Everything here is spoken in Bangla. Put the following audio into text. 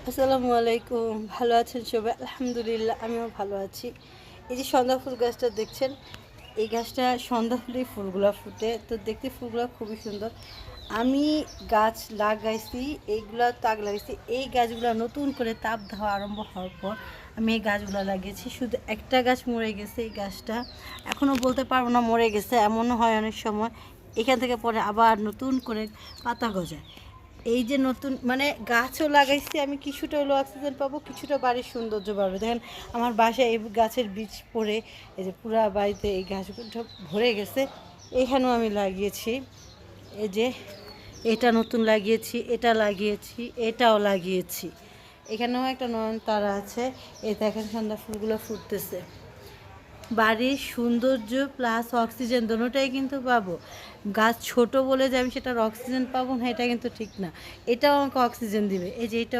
আসসালামু আলাইকুম। ভালো আছেন সবাই? আলহামদুলিল্লাহ আমিও ভালো আছি। এই যে সন্ধ্যা ফুল গাছটা দেখছেন, এই গাছটা সন্ধ্যা হলেই ফুলগুলা ফুটে। তো দেখতে ফুলগুলা খুবই সুন্দর। আমি গাছ লাগাইছি, এইগুলা তাক লাগাইছি। এই গাছগুলা নতুন করে তাপ দেওয়া আরম্ভ হওয়ার পর আমি এই গাছগুলা লাগিয়েছি। শুধু একটা গাছ মরে গেছে, এই গাছটা এখনও বলতে পারবো না মরে গেছে, এমনও হয় অনেক সময়। এখান থেকে পরে আবার নতুন করে পাতা গজায়। এই যে নতুন মানে গাছও লাগাইছি আমি, কিছুটা হলো অক্সিজেন পাবো, কিছুটা বাড়ির সৌন্দর্য বাড়বে। দেখেন আমার বাসায় এই গাছের বীজ পড়ে এই যে পুরা বাড়িতে এই গাছগুলো ভরে গেছে। এখানেও আমি লাগিয়েছি, এই যে এটা নতুন লাগিয়েছি, এটা লাগিয়েছি, এটাও লাগিয়েছি। এখানেও একটা নয়নতারা আছে। এই দেখেন সন্ধ্যা ফুলগুলো ফুটতেছে। বাড়ির সৌন্দর্য প্লাস অক্সিজেন দোনোটাই কিন্তু পাবো। গাছ ছোট বলে যে আমি সেটার অক্সিজেন পাবো না, এটা কিন্তু ঠিক না। এটাও আমাকে অক্সিজেন দিবে। এই যে এটা